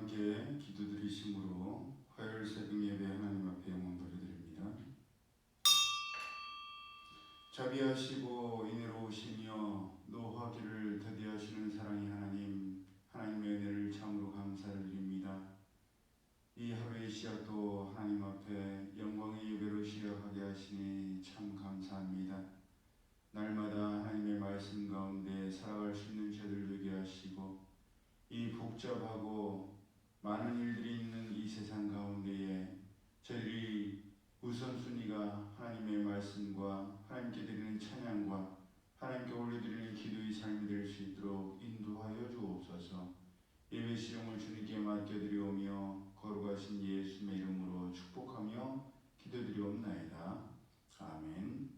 함께 기도드리심으로 화요일 새벽 예배 하나님 앞에 영광 돌려드립니다. 자비하시고 인애로우시며 노하기를 더디하시는 사랑의 하나님, 하나님의 은혜를 참으로 감사를 드립니다. 이 하루의 시작도 하나님 앞에 영광의 예배로 시작하게 하시니 참 감사합니다. 날마다 하나님의 말씀 가운데 살아갈 수 있는 저들 되게 하시고, 이 복잡하고 많은 일들이 있는 이 세상 가운데에 저희들이 우선순위가 하나님의 말씀과 하나님께 드리는 찬양과 하나님께 올려드리는 기도의 삶이 될 수 있도록 인도하여 주옵소서. 예배 시종을 주님께 맡겨드리오며 거룩하신 예수님의 이름으로 축복하며 기도드리옵나이다. 아멘.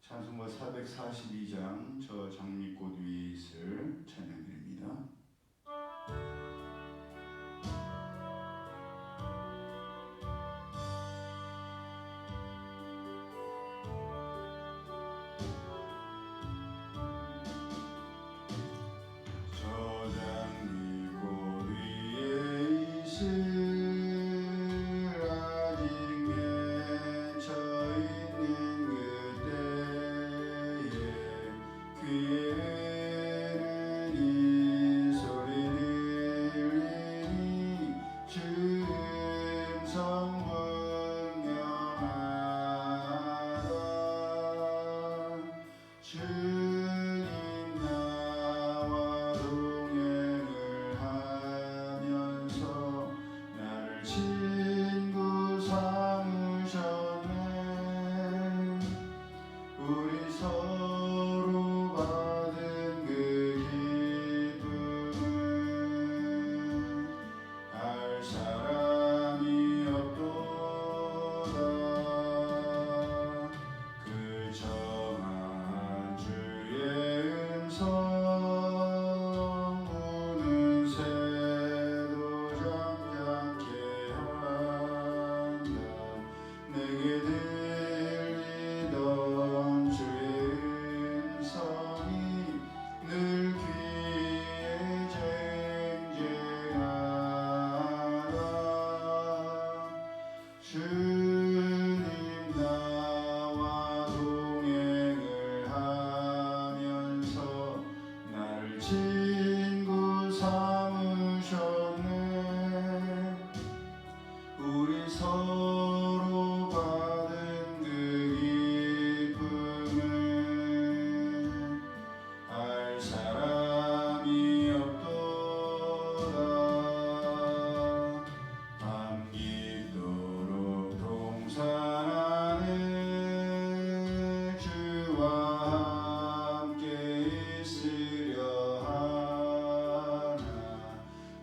찬송가 442장 저 장미꽃 위에 있을 찬양드립니다. 저 장미꽃 위에 있을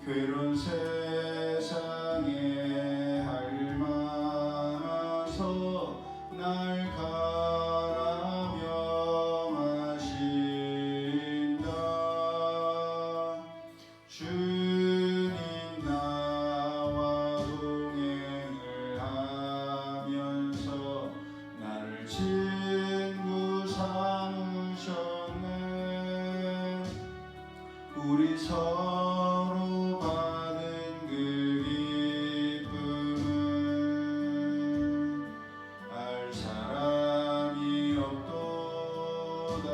괴로운 세상에 할 많아서 날 가라명하신다. 주님 나와 동행을 하면서 나를 친구 삼으셨네. 우리 서로 받은 그 기쁨은 알 사람이 없도다.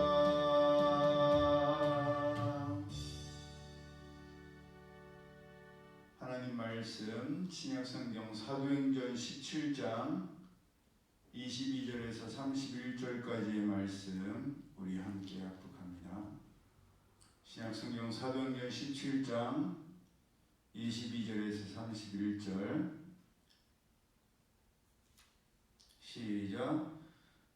하나님 말씀 신약성경 사도행전 17장 22절에서 31절까지의 말씀 우리 함께 합독합니다. 신약성경 사도행전 17장 22절에서 31절 시작.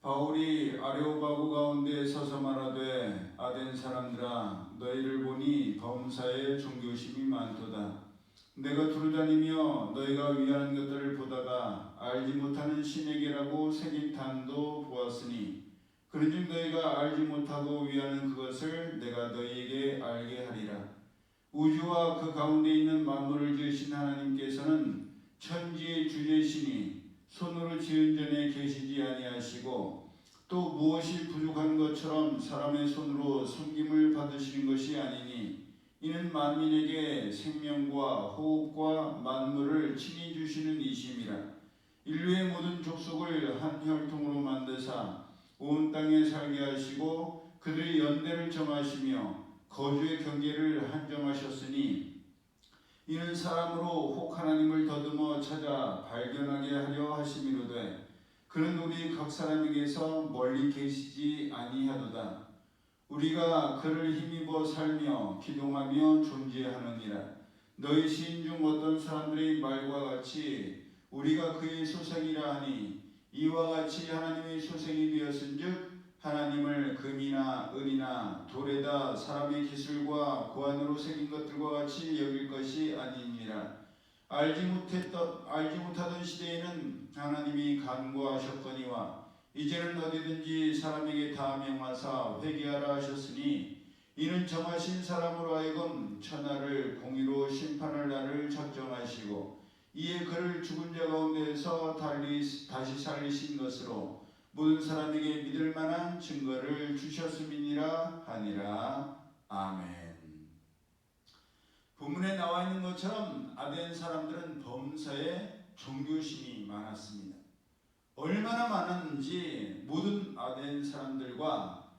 바울이 아레오바구 가운데 서서 말하되 아덴 사람들아 너희를 보니 범사에 종교심이 많도다. 내가 두루다니며 너희가 위하는 것들을 보다가 알지 못하는 신에게라고 새긴 단도 보았으니 그런즉 너희가 알지 못하고 위하는 그것을 내가 너희에게 알게 하리라. 우주와 그 가운데 있는 만물을 지으신 하나님께서는 천지의 주제시니 손으로 지은 전에 계시지 아니하시고 또 무엇이 부족한 것처럼 사람의 손으로 섬김을 받으시는 것이 아니니 이는 만민에게 생명과 호흡과 만물을 친히 주시는 이심이라. 인류의 모든 족속을 한 혈통으로 만드사 온 땅에 살게 하시고 그들의 연대를 정하시며 거주의 경계를 한정하셨으니 이는 사람으로 혹 하나님을 더듬어 찾아 발견하게 하려 하심이로되 그는 우리 각 사람에게서 멀리 계시지 아니하도다. 우리가 그를 힘입어 살며 기동하며 존재하느니라. 너희 시인 중 어떤 사람들의 말과 같이 우리가 그의 소생이라 하니 이와 같이 하나님의 소생이 되었은즉 하나님을 금이나 은이나 돌에다 사람의 기술과 고안으로 새긴 것들과 같이 여길 것이 아니니라. 알지 못하던 시대에는 하나님이 간구하셨거니와 이제는 어디든지 사람에게 다 명하사 회개하라 하셨으니 이는 정하신 사람으로 하여금 천하를 공의로 심판할 날을 작정하시고 이에 그를 죽은 자 가운데에서 다시 살리신 것으로 모든 사람에게 믿을 만한 증거를 주셨음이니라 하니라. 아멘. 본문에 나와 있는 것처럼 아덴 사람들은 범사에 종교심이 많았습니다. 얼마나 많았는지 모든 아덴 사람들과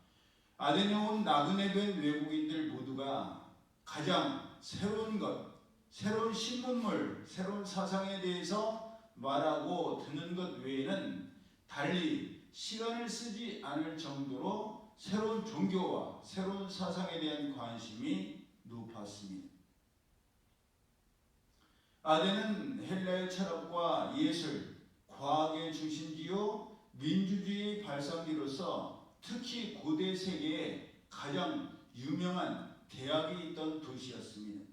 아덴에 온 나그네 된 외국인들 모두가 가장 새로운 것, 새로운 신문물, 새로운 사상에 대해서 말하고 듣는 것 외에는 달리 시간을 쓰지 않을 정도로 새로운 종교와 새로운 사상에 대한 관심이 높았습니다. 아덴은 헬라의 철학과 예술, 과학의 중심지요 민주주의의 발상지로서 특히 고대 세계에 가장 유명한 대학이 있던 도시였습니다.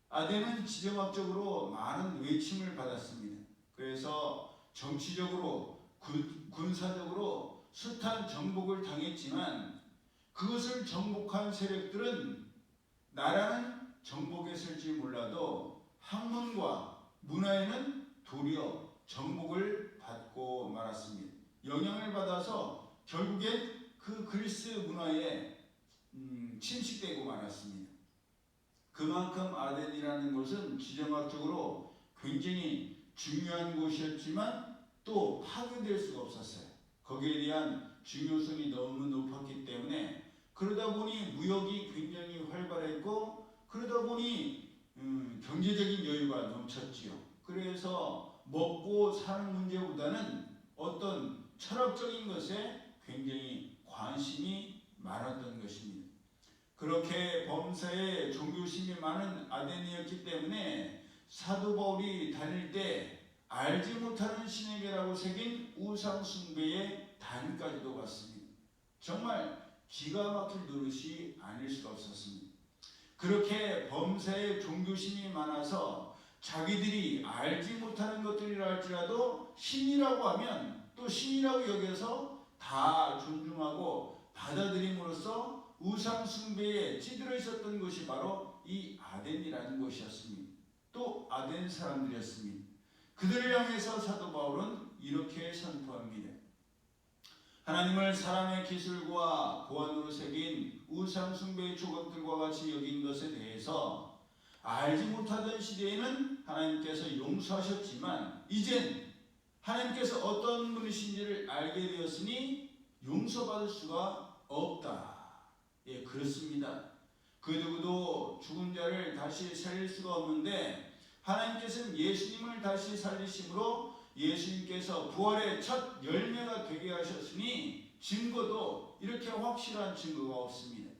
아덴은 지정학적으로 많은 외침을 받았습니다. 그래서 정치적으로 군사적으로 숱한 정복을 당했지만 그것을 정복한 세력들은 나라는 정복했을지 몰라도 학문과 문화에는 도리어 정복을 받고 말았습니다. 영향을 받아서 결국엔 그 그리스 문화에 침식되고 말았습니다. 그만큼 아덴이라는 곳은 지정학적으로 굉장히 중요한 곳이었지만 또 파괴될 수가 없었어요. 거기에 대한 중요성이 너무 높았기 때문에 그러다 보니 무역이 굉장히 활발했고 그러다 보니 경제적인 여유가 넘쳤지요. 그래서 먹고 사는 문제보다는 어떤 철학적인 것에 굉장히 관심이 많았던 것입니다. 그렇게 범사에 종교심이 많은 아덴이었기 때문에 사도 바울이 다닐 때 알지 못하는 신에게라고 새긴 우상 숭배의 단까지도 봤습니다. 정말 기가 막힐 노릇이 아닐 수가 없었습니다. 그렇게 범사에 종교심이 많아서 자기들이 알지 못하는 것들이라 할지라도 신이라고 하면 또 신이라고 여겨서 다 존중하고 받아들임으로써 우상 숭배에 찌들어 있었던 것이 바로 이 아덴이라는 곳이었습니다. 또 아덴 사람들이었습니다. 그들을 향해서 사도 바울은 이렇게 선포합니다. 하나님을 사람의 기술과 고안으로 새긴 우상 숭배의 조각들과 같이 여긴 것에 대해서 알지 못하던 시대에는 하나님께서 용서하셨지만 이젠 하나님께서 어떤 분이신지를 알게 되었으니 용서받을 수가 없다. 예, 그렇습니다. 그 누구도 죽은 자를 다시 살릴 수가 없는데 하나님께서는 예수님을 다시 살리심으로 예수님께서 부활의 첫 열매가 되게 하셨으니 증거도 이렇게 확실한 증거가 없습니다.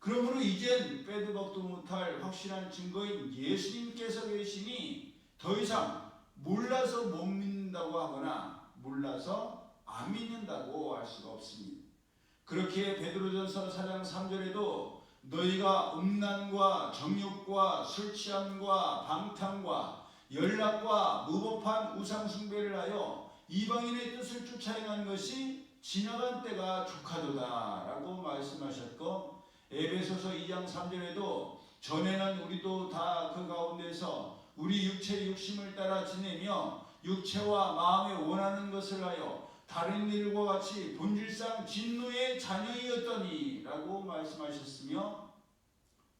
그러므로 이젠 빼도 박도 못할 확실한 증거인 예수님께서 계시니 더 이상 몰라서 못 믿는다고 하거나 몰라서 안 믿는다고 할 수가 없습니다. 그렇게 베드로전서 4장 3절에도 너희가 음란과 정욕과 술취함과 방탕과 연락과 무법한 우상숭배를 하여 이방인의 뜻을 쫓아 행한 것이 지나간 때가 족하도다 라고 말씀하셨고 에베소서 2장 3절에도 전에는 우리도 다 그 가운데서 우리 육체의 욕심을 따라 지내며 육체와 마음에 원하는 것을 하여 다른 일과 같이 본질상 진노의 자녀이었더니 라고 말씀하셨으며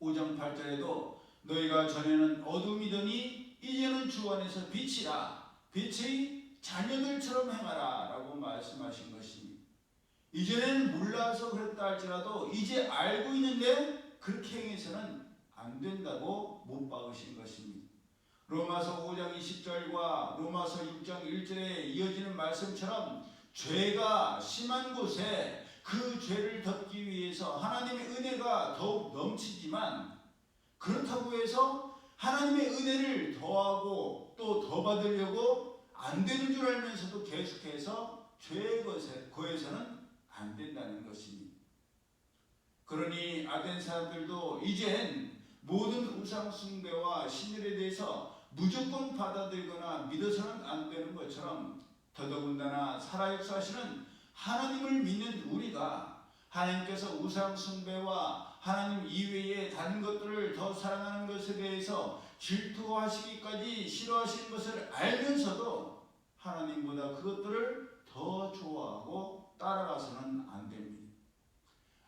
5장 8절에도 너희가 전에는 어둠이더니 이제는 주 안에서 빛이라 빛의 자녀들처럼 행하라 라고 말씀하신 것입니다. 이전에는 몰라서 그랬다 할지라도 이제 알고 있는데 그렇게 행해서는 안 된다고 못 박으신 것입니다. 로마서 5장 20절과 로마서 6장 1절에 이어지는 말씀처럼 죄가 심한 곳에 그 죄를 덮기 위해서 하나님의 은혜가 더욱 넘치지만 그렇다고 해서 하나님의 은혜를 더하고 또 더 받으려고 안 되는 줄 알면서도 계속해서 죄에 거해서는 안 된다는 것입니다. 그러니 아덴 사람들도 이젠 모든 우상 숭배와 신들에 대해서 무조건 받아들이거나 믿어서는 안 되는 것처럼 더더군다나 살아역사하시는 하나님을 믿는 우리가 하나님께서 우상 숭배와 하나님 이외의 다른 것들을 더 사랑하는 것에 대해서 질투하시기까지 싫어하시는 것을 알면서도 하나님보다 그것들을 더 좋아하고 따라가서는 안 됩니다.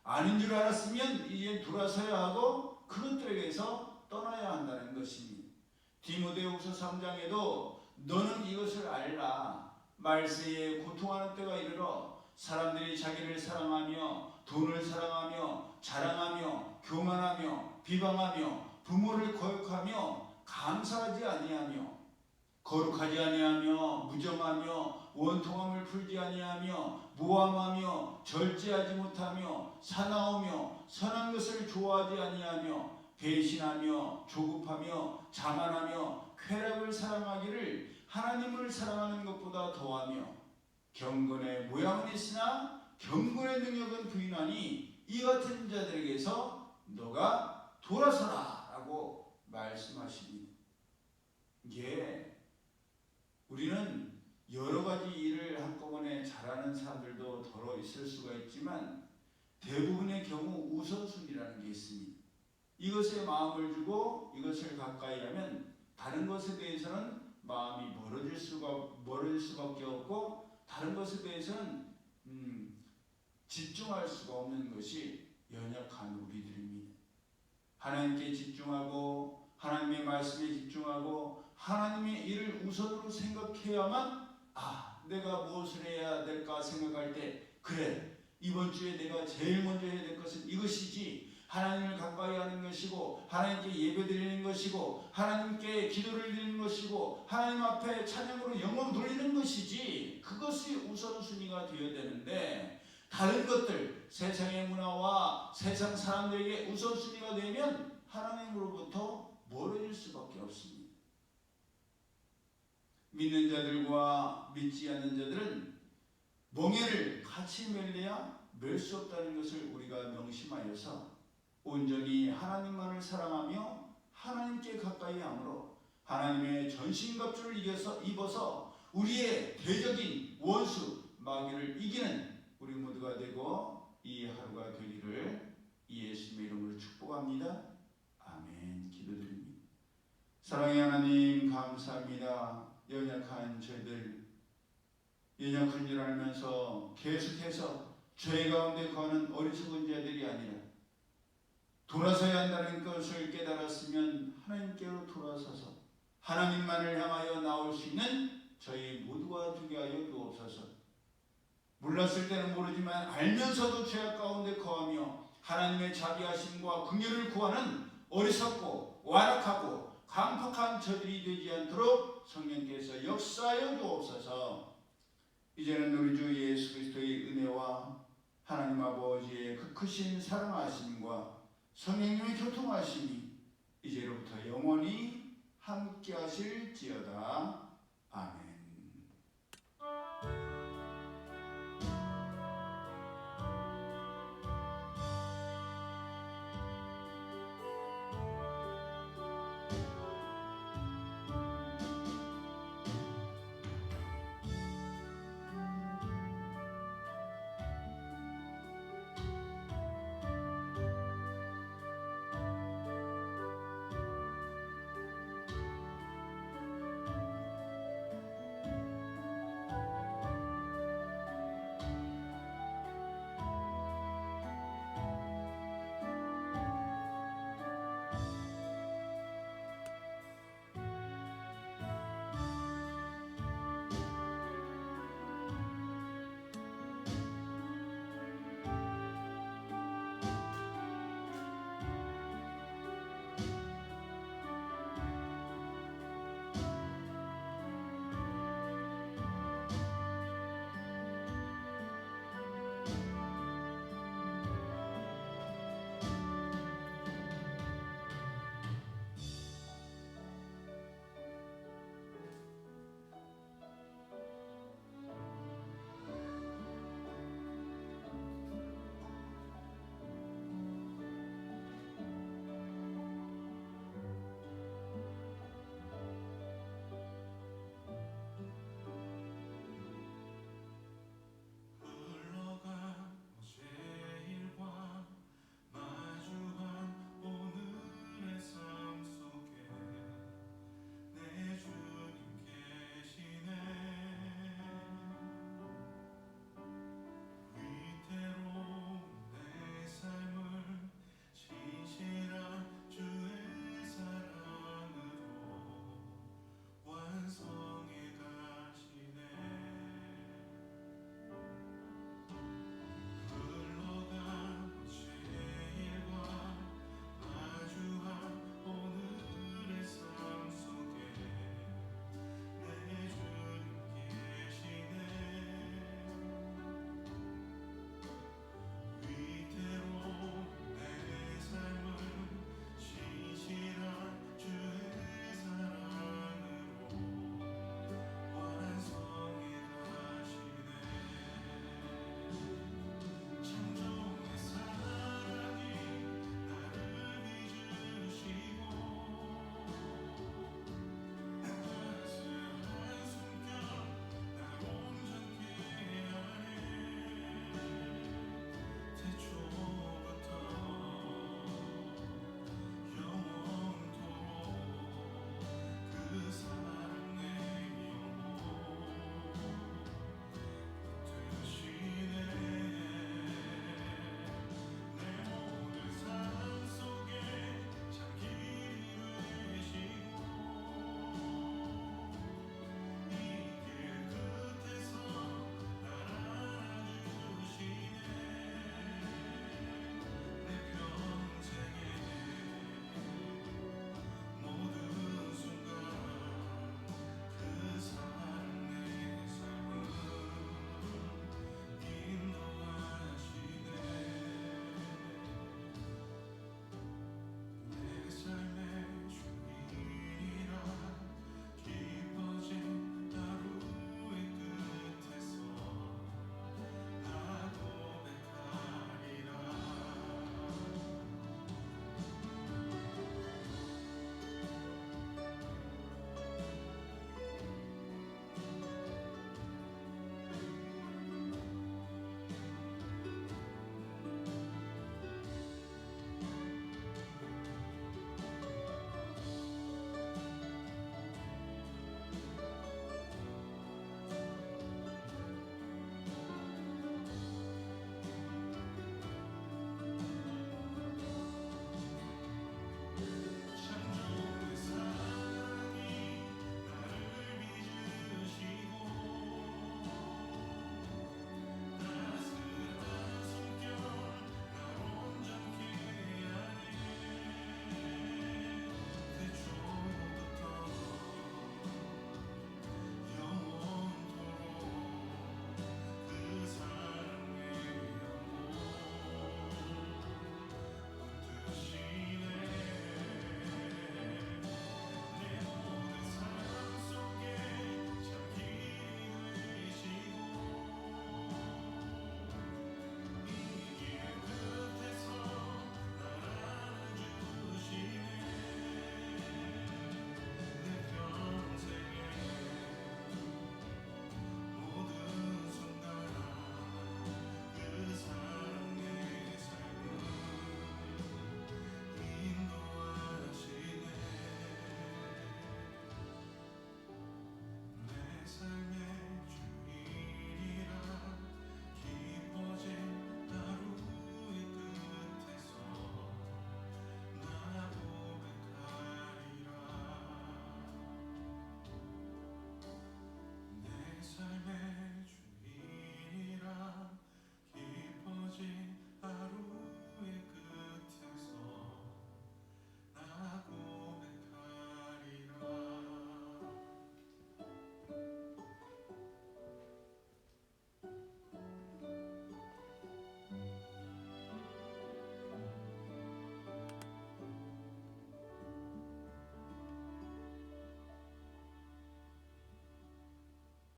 아닌 줄 알았으면 이제 돌아서야 하고 그것들에게서 떠나야 한다는 것입니다. 디모데후서 3장에도 너는 이것을 알라. 말세에 고통하는 때가 이르러 사람들이 자기를 사랑하며 돈을 사랑하며 자랑하며 교만하며 비방하며 부모를 거역하며 감사하지 아니하며 거룩하지 아니하며 무정하며 원통함을 풀지 아니하며 모함하며 절제하지 못하며 사나우며 선한 것을 좋아하지 아니하며 배신하며 조급하며 자만하며 쾌락을 사랑하기를 하나님을 사랑하는 것보다 더하며 경건의 모양은 있으나 경건의 능력은 부인하니 이 같은 자들에게서 너가 돌아서라 라고 말씀하십니다. 이게 우리는 여러 가지 일을 한꺼번에 잘하는 사람들도 더러 있을 수가 있지만 대부분의 경우 우선순위라는 게 있습니다. 이것에 마음을 주고 이것을 가까이 하면 다른 것에 대해서는 마음이 멀어질 수밖에 없고 다른 것에 대해서는 집중할 수가 없는 것이 연약한 우리들입니다. 하나님께 집중하고 하나님의 말씀에 집중하고 하나님의 일을 우선으로 생각해야만 내가 무엇을 해야 될까 생각할 때 그래 이번 주에 내가 제일 먼저 해야 될 것은 이것이지 하나님을 가까이 하는 것이고 하나님께 예배드리는 것이고 하나님께 기도를 드리는 것이고 하나님 앞에 찬양으로 영혼 돌리는 것이지 그것이 우선순위가 되어야 되는데 다른 것들 세상의 문화와 세상 사람들에게 우선순위가 되면 하나님으로부터 멀어질 수밖에 없습니다. 믿는 자들과 믿지 않는 자들은 멍에를 같이 멜래야 멜 수 없다는 것을 우리가 명심하여서 온전히 하나님만을 사랑하며 하나님께 가까이 함으로 하나님의 전신갑주를 입어서 우리의 대적인 원수 마귀를 이기는 우리 모두가 되고 이 하루가 되기를 예수님의 이름으로 축복합니다. 아멘. 기도드립니다. 사랑의 하나님 감사합니다. 연약한 저희들 연약한 줄 알면서 계속해서 죄 가운데 거하는 어리석은 자들이 아니라 돌아서야 한다는 것을 깨달았으면 하나님께로 돌아서서 하나님만을 향하여 나올 수 있는 저희 모두가 되게 하여 주옵소서. 몰랐을 때는 모르지만 알면서도 죄악 가운데 거하며 하나님의 자비하심과 긍휼을 구하는 어리석고 완악하고 강팍한 저들이 되지 않도록 성령께서 역사하여 주옵소서. 이제는 우리 주 예수 그리스도의 은혜와 하나님 아버지의 그 크신 사랑하심과 성령님의 교통하심이 이제로부터 영원히 함께 하실지어다. 아멘.